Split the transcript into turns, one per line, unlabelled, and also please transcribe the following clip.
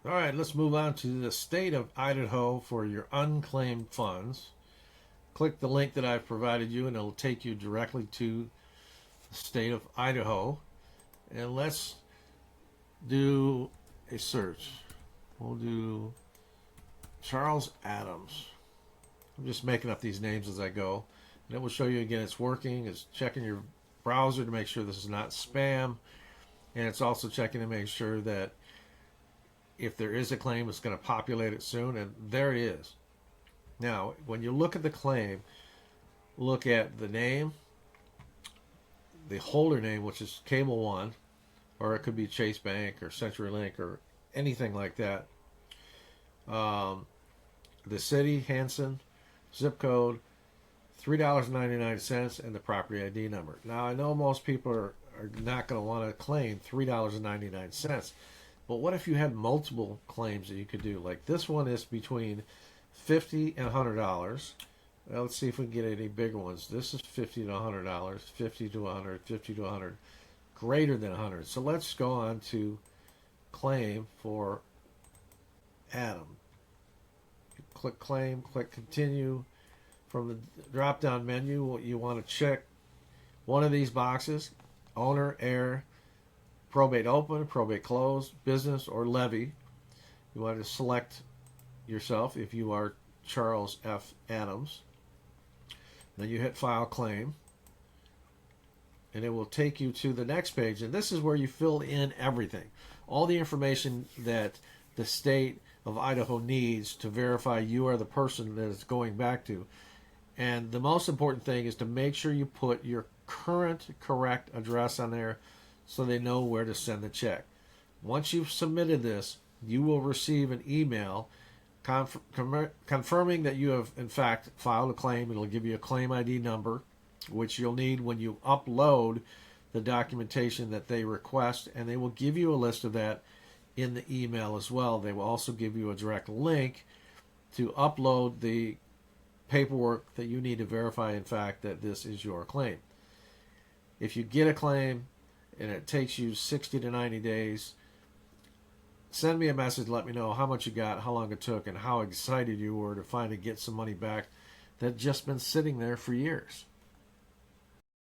All right, let's move on to the state of Idaho for your unclaimed funds. Click the link that I've provided you, and it'll take you directly to the state of Idaho. And let's do a search. We'll do Charles Adams. I'm just making up these names as I go. And it will show you again it's working. It's checking your browser to make sure this is not spam. And it's also checking to make sure that if there is a claim, it's going to populate it soon. And there it is. Now, when you look at the claim, look at the name, the holder name, which is Cable One, or it could be Chase Bank or CenturyLink or anything like that. The city, Hanson, zip code, $3.99, and the property ID number. Now, I know most people are not going to want to claim $3.99, but what if you had multiple claims that you could do? Like this one is between $50 and $100. Well, let's see if we can get any bigger ones. This is $50 to $100, $50 to $100, $50 to $100, greater than $100. So let's go on to claim for Adam. Click claim, click continue. From the drop down menu, you want to check one of these boxes: owner, heir, probate open, probate closed, business, or levy. You want to select yourself if you are Charles F. Adams. Then you hit file claim, and it will take you to the next page. And this is where you fill in everything, all the information that the state of Idaho needs to verify you are the person that it's going back to. And the most important thing is to make sure you put your current correct address on there so they know where to send the check. Once you've submitted this, you will receive an email confirming that you have in fact filed a claim. It'll give you a claim ID number, which you'll need when you upload the documentation that they request, and they will give you a list of that in the email as well. They will also give you a direct link to upload the paperwork that you need to verify in fact that this is your claim. If you get a claim and it takes you 60 to 90 days, send me a message, let me know how much you got, how long it took, and how excited you were to finally get some money back that just been sitting there for years.